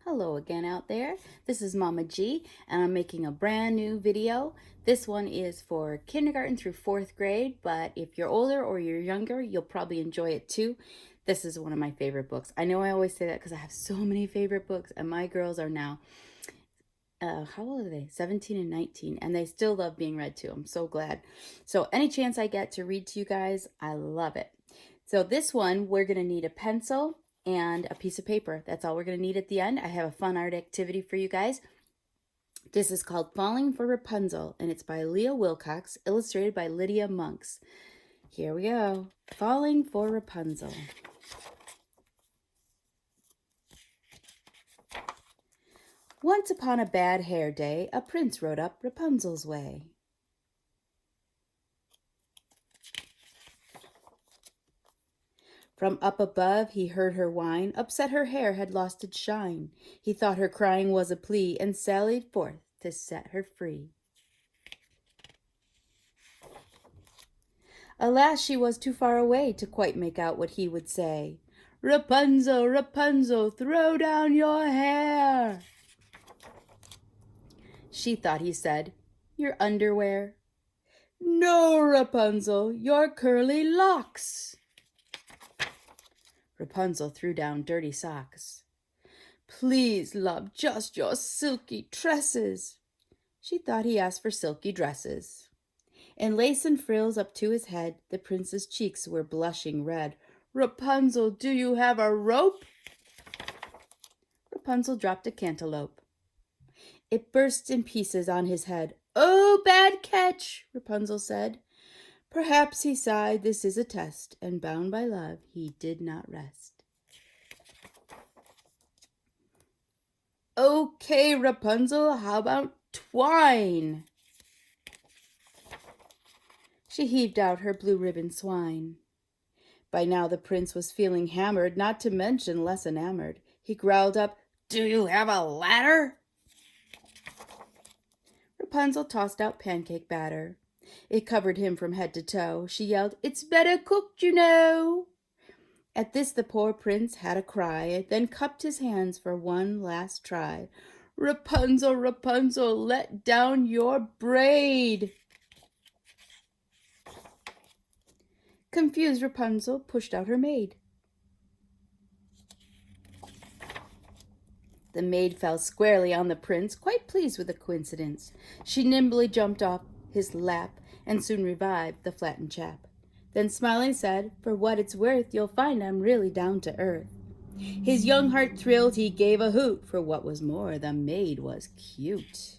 Hello again out there. This is Mama G and I'm making a brand new video. This one is for kindergarten through 4th grade, but if you're older or you're younger, you'll probably enjoy it too. This is one of my favorite books. I know I always say that because I have so many favorite books and my girls are now, how old are they? 17 and 19, and they still love being read to. I'm so glad. So any chance I get to read to you guys, I love it. So this one, we're going to need a pencil and a piece of paper. That's all we're going to need at the end. I have a fun art activity for you guys. This is called Falling for Rapunzel, and it's by Leah Wilcox, illustrated by Lydia Monks. Here we go. Falling for Rapunzel. Once upon a bad hair day, a prince rode up Rapunzel's way. From up above he heard her whine, upset her hair had lost its shine. He thought her crying was a plea, and sallied forth to set her free. Alas, she was too far away to quite make out what he would say. Rapunzel, Rapunzel, throw down your hair. She thought he said, your underwear. No, Rapunzel, your curly locks. Rapunzel threw down dirty socks. Please, love, just your silky tresses. She thought he asked for silky dresses. In lace and frills up to his head, the prince's cheeks were blushing red. Rapunzel, do you have a rope? Rapunzel dropped a cantaloupe. It burst in pieces on his head. Oh, bad catch, Rapunzel said. Perhaps, he sighed, this is a test, and bound by love, he did not rest. Okay, Rapunzel, how about twine? She heaved out her blue ribbon swine. By now the prince was feeling hammered, not to mention less enamored. He growled up, Do you have a ladder? Rapunzel tossed out pancake batter. It covered him from head to toe. She yelled, It's better cooked, you know. At this the poor prince had a cry, then cupped his hands for one last try. Rapunzel, Rapunzel, let down your braid. Confused Rapunzel pushed out her maid. The maid fell squarely on the prince, quite pleased with the coincidence. She nimbly jumped off his lap and soon revived the flattened chap. Then smiling said, For what it's worth, you'll find I'm really down to earth. His young heart thrilled, he gave a hoot. For what was more, the maid was cute.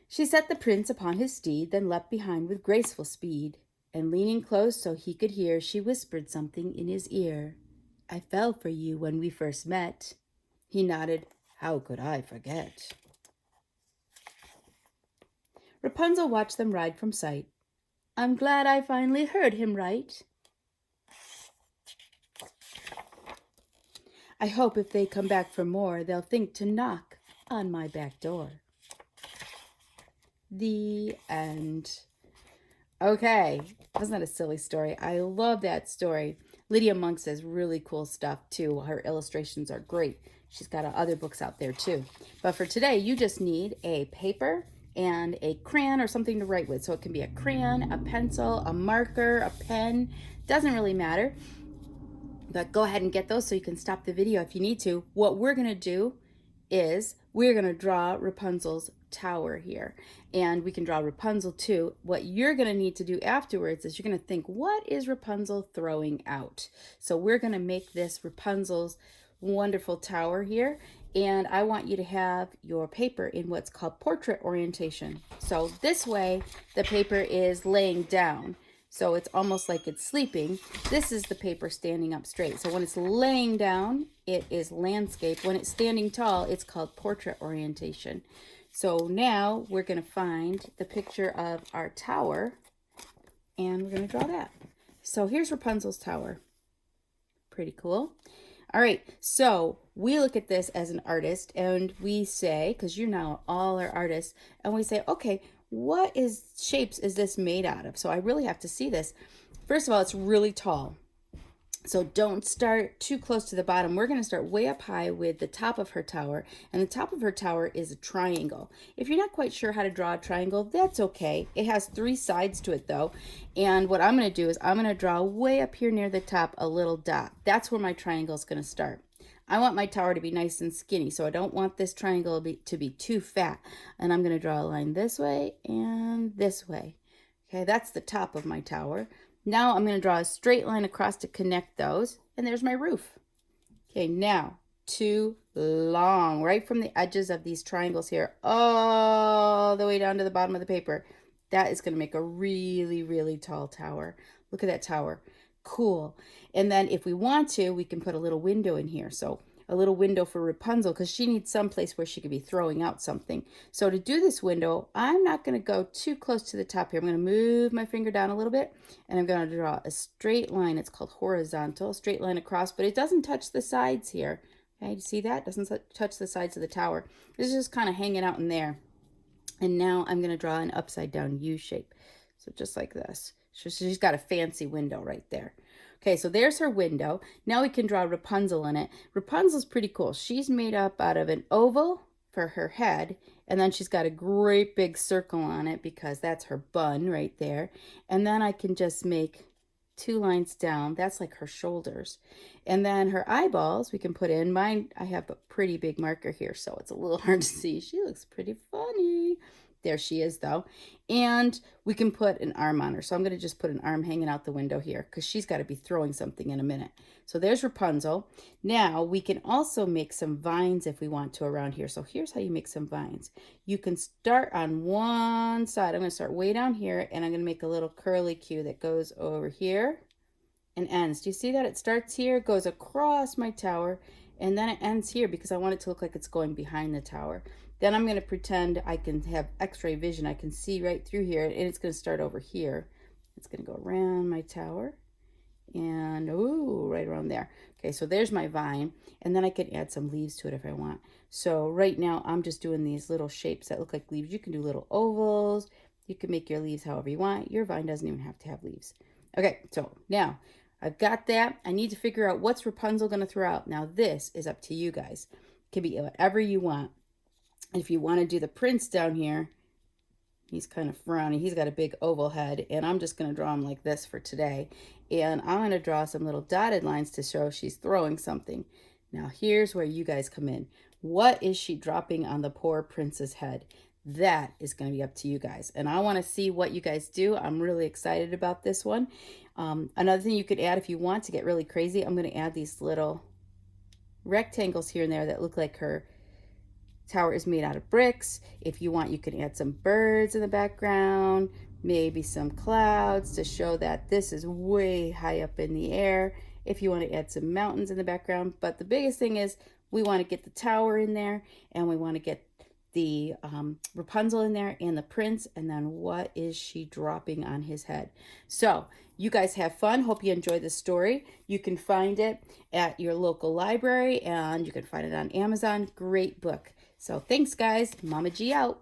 She set the prince upon his steed, then leapt behind with graceful speed. And leaning close so he could hear, she whispered something in his ear. I fell for you when we first met. He nodded, How could I forget? Rapunzel watched them ride from sight. I'm glad I finally heard him right. I hope if they come back for more, they'll think to knock on my back door. The end. Okay, wasn't that a silly story? I love that story. Lydia Monk says really cool stuff too. Her illustrations are great. She's got other books out there too. But for today, you just need a paper and a crayon or something to write with. So it can be a crayon, a pencil, a marker, a pen. Doesn't really matter. But go ahead and get those so you can stop the video if you need to. What we're going to do is we're going to draw Rapunzel's tower here, and we can draw Rapunzel too. What you're going to need to do afterwards is you're going to think, what is Rapunzel throwing out? So we're going to make this Rapunzel's wonderful tower here, and I want you to have your paper in what's called portrait orientation. So this way the paper is laying down, so it's almost like it's sleeping. This is the paper standing up straight. So when it's laying down, it is landscape. When it's standing tall, it's called portrait orientation. So now we're going to find the picture of our tower, and we're going to draw that. So here's Rapunzel's tower. Pretty cool. All right, so we look at this as an artist, and we say, because you know all are artists, and we say, okay, what shapes is this made out of? So I really have to see this. First of all, it's really tall. So don't start too close to the bottom. We're going to start way up high with the top of her tower. And the top of her tower is a triangle. If you're not quite sure how to draw a triangle, that's okay. It has 3 sides to it though. And what I'm going to do is I'm going to draw way up here near the top a little dot. That's where my triangle is going to start. I want my tower to be nice and skinny, so I don't want this triangle to be too fat. And I'm going to draw a line this way and this way. Okay, that's the top of my tower. Now I'm going to draw a straight line across to connect those, and there's my roof. Okay, now too long, right from the edges of these triangles here, all the way down to the bottom of the paper. That is going to make a really, really tall tower. Look at that tower. Cool. And then if we want to, we can put a little window in here. So a little window for Rapunzel, because she needs some place where she could be throwing out something. So to do this window, I'm not going to go too close to the top here. I'm going to move my finger down a little bit, and I'm going to draw a straight line. It's called horizontal, straight line across, but it doesn't touch the sides here. Okay, you see that? It doesn't touch the sides of the tower. It's just kind of hanging out in there. And now I'm going to draw an upside down U shape. So just like this. So she's got a fancy window right there. Okay, so there's her window. Now we can draw Rapunzel in it. Rapunzel's pretty cool. She's made up out of an oval for her head, and then she's got a great big circle on it because that's her bun right there. And then I can just make 2 lines down. That's like her shoulders. And then her eyeballs we can put in. Mine, I have a pretty big marker here, so it's a little hard to see. She looks pretty funny. There she is though. And we can put an arm on her. So I'm going to just put an arm hanging out the window here because she's got to be throwing something in a minute. So there's Rapunzel. Now we can also make some vines if we want to around here. So here's how you make some vines. You can start on one side. I'm going to start way down here, and I'm going to make a little curly Q that goes over here and ends. Do you see that? It starts here, goes across my tower, and then it ends here because I want it to look like it's going behind the tower. Then I'm going to pretend I can have x-ray vision. I can see right through here, and it's going to start over here. It's going to go around my tower and ooh, right around there. Okay, so there's my vine, and then I can add some leaves to it if I want. So right now I'm just doing these little shapes that look like leaves. You can do little ovals. You can make your leaves however you want. Your vine doesn't even have to have leaves. Okay, so now I've got that. I need to figure out what's Rapunzel going to throw out. Now this is up to you guys. It can be whatever you want. If you want to do the prince down here, he's kind of frowny. He's got a big oval head, and I'm just going to draw him like this for today. And I'm going to draw some little dotted lines to show she's throwing something. Now here's where you guys come in. What is she dropping on the poor prince's head? That is going to be up to you guys. And I want to see what you guys do. I'm really excited about this one. Another thing you could add if you want to get really crazy, I'm going to add these little rectangles here and there that look like her tower is made out of bricks. If you want, you can add some birds in the background, maybe some clouds to show that this is way high up in the air. If you want to add some mountains in the background. But the biggest thing is we want to get the tower in there, and we want to get the Rapunzel in there and the prince, and then what is she dropping on his head? So you guys have fun. Hope you enjoy the story. You can find it at your local library, and you can find it on Amazon. Great book. So thanks, guys. Mama G out.